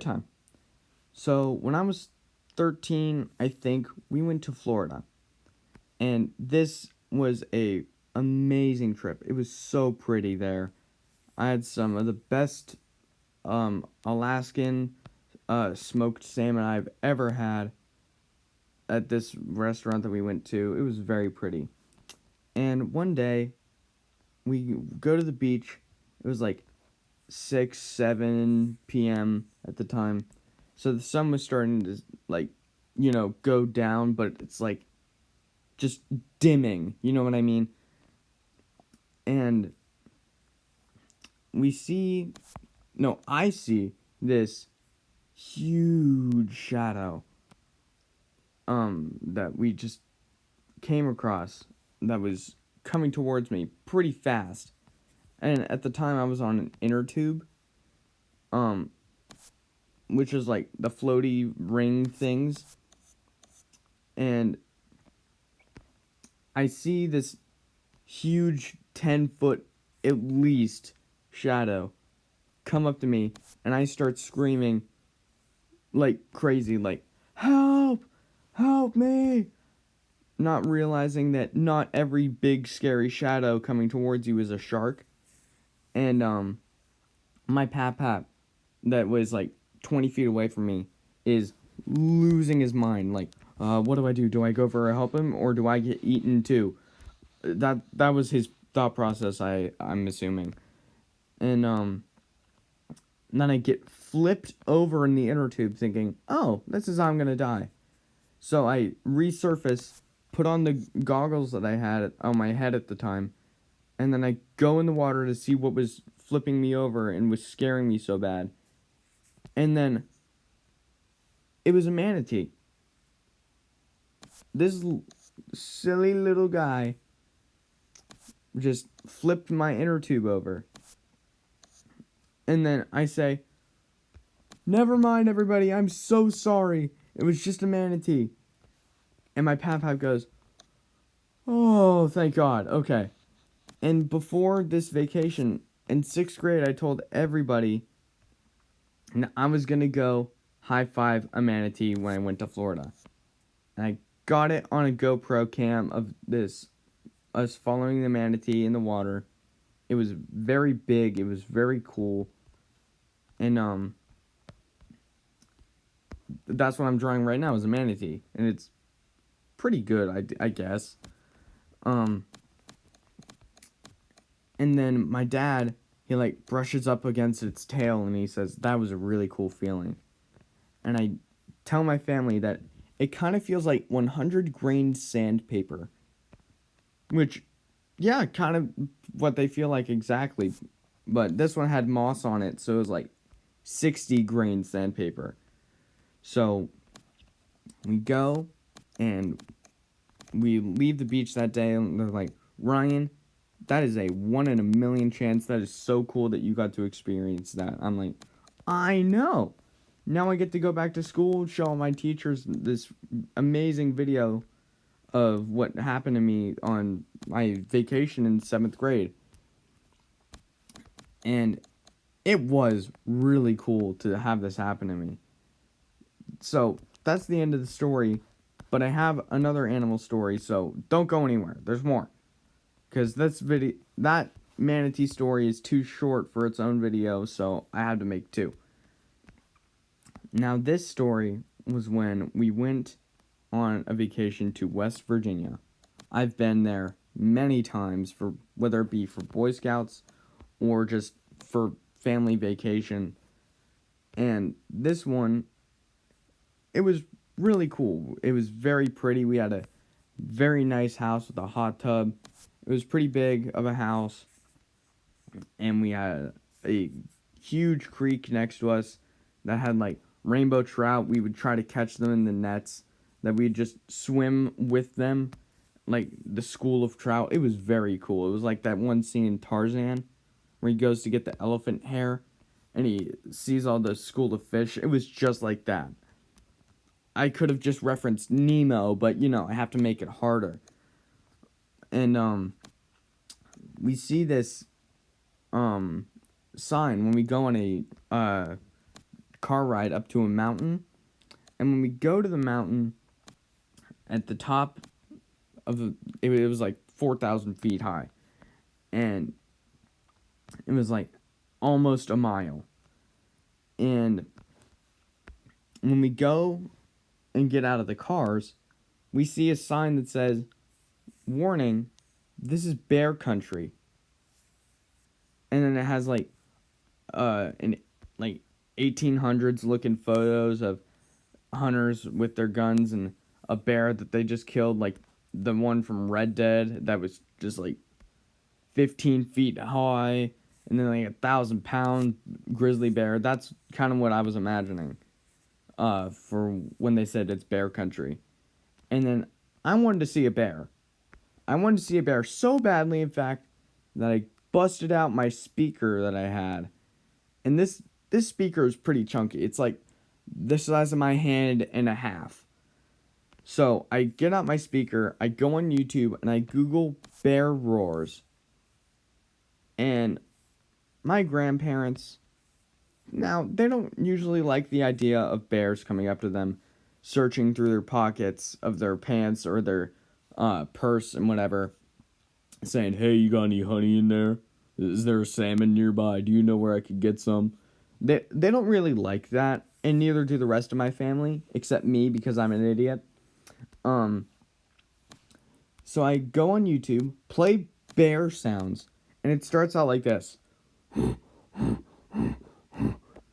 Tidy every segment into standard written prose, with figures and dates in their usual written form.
time. So when I was 13, I think we went to Florida, and this was a amazing trip. It was so pretty there. I had some of the best Alaskan smoked salmon I've ever had at this restaurant that we went to. It was very pretty. And one day we go to the beach. It was like 6, 7 p.m. at the time. So the sun was starting to, like, go down, but it's like just dimming. You know what I mean? And we see, no, I see this huge shadow that we just came across that was coming towards me pretty fast. And at the time I was on an inner tube, um, which is like the floaty ring things. And I see this huge 10-foot at least shadow come up to me, and I start screaming like crazy, like, help! Help me! Not realizing that not every big scary shadow coming towards you is a shark. And my pap that was like 20 feet away from me is losing his mind. Like, what do I do? Do I go for a help him, or do I get eaten too? That was his thought process. I'm assuming. And then I get flipped over in the inner tube, thinking, oh, this is how I'm gonna die. So I resurface, put on the goggles that I had on my head at the time, and then I go in the water to see what was flipping me over and was scaring me so bad. And then it was a manatee. This silly little guy just flipped my inner tube over. And then I say, never mind, everybody, I'm so sorry. It was just a manatee. And my pap goes, oh, thank God, okay. And before this vacation, in 6th grade, I told everybody I was going to go high five a manatee when I went to Florida. And I got it on a GoPro cam of us following the manatee in the water. It was very big. It was very cool. And that's what I'm drawing right now is a manatee, and it's pretty good, I guess. Um, and then my dad, he like brushes up against its tail, and he says that was a really cool feeling. And I tell my family that it kind of feels like 100 grain sandpaper, which, yeah, kind of what they feel like exactly. But this one had moss on it, so it was like 60 grain sandpaper. So we go and we leave the beach that day, and they're like, Ryan, that is a 1 in a million chance. That is so cool that you got to experience that. I'm like, I know. Now I get to go back to school, show all my teachers this amazing video of what happened to me on my vacation in 7th grade. And it was really cool to have this happen to me. So that's the end of the story. But I have another animal story, so don't go anywhere. There's more. Because that manatee story is too short for its own video, so I had to make two. Now, this story was when we went on a vacation to West Virginia. I've been there many times, for whether it be for Boy Scouts or just for family vacation. And this one, it was really cool. It was very pretty. We had a very nice house with a hot tub. It was pretty big of a house. And we had a huge creek next to us that had like rainbow trout. We would try to catch them in the nets, that we'd just swim with them, like the school of trout. It was very cool. It was like that one scene in Tarzan where he goes to get the elephant hair and he sees all the school of fish. It was just like that. I could have just referenced Nemo, but I have to make it harder. And we see this sign when we go on a car ride up to a mountain. And when we go to the mountain, at the top of it was like 4,000 feet high. And it was like almost a mile. And when we go and get out of the cars, we see a sign that says, "Warning, this is bear country." And then it has like an like 1800s looking photos of hunters with their guns and a bear that they just killed, like the one from Red Dead that was just like 15 feet high, and then like 1,000-pound grizzly bear. That's kind of what I was imagining for when they said it's bear country. And then I wanted to see a bear. I wanted to see a bear so badly, in fact, that I busted out my speaker that I had. And this speaker is pretty chunky. It's like the size of my hand and a half. So I get out my speaker, I go on YouTube, and I Google bear roars. And my grandparents, now, they don't usually like the idea of bears coming up to them, searching through their pockets of their pants or their purse and whatever, saying, "Hey, you got any honey in there? Is there a salmon nearby? Do you know where I could get some?" They don't really like that, and neither do the rest of my family, except me because I'm an idiot. So I go on YouTube, play bear sounds, and it starts out like this.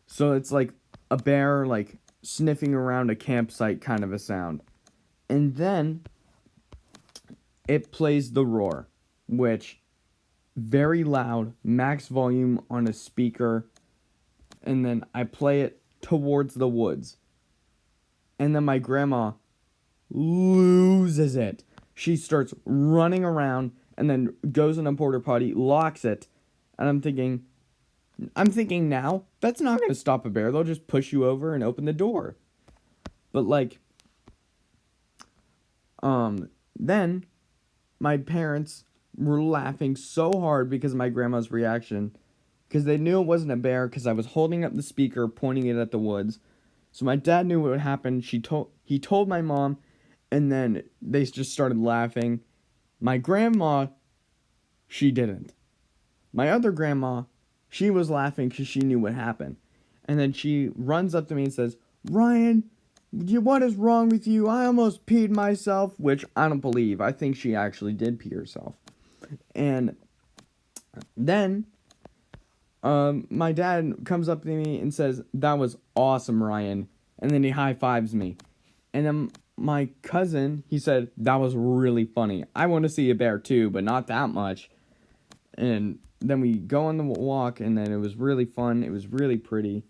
So it's like a bear like sniffing around a campsite kind of a sound. And then it plays the roar, which very loud, max volume on a speaker, and then I play it towards the woods. And then my grandma loses it. She starts running around and then goes in a porta potty, locks it, and I'm thinking now, that's not going to stop a bear. They'll just push you over and open the door. But like, then my parents were laughing so hard because of my grandma's reaction, because they knew it wasn't a bear because I was holding up the speaker, pointing it at the woods. So my dad knew what would happen. He told my mom, and then they just started laughing. My grandma, she didn't. My other grandma, she was laughing because she knew what happened. And then she runs up to me and says, "Ryan, what is wrong with you? I almost peed myself," which I don't believe. I think she actually did pee herself. And then my dad comes up to me and says, "That was awesome, Ryan." And then he high-fives me. And then my cousin, he said, "That was really funny. I want to see a bear too, but not that much." And then we go on the walk, and then it was really fun. It was really pretty.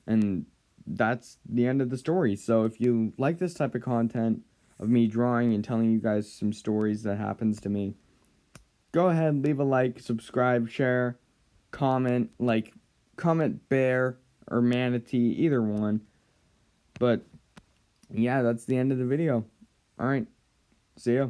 And that's the end of the story. So if you like this type of content of me drawing and telling you guys some stories that happens to me, go ahead, leave a like, subscribe, share, comment bear or manatee, either one. But yeah, that's the end of the video. Alright, see ya.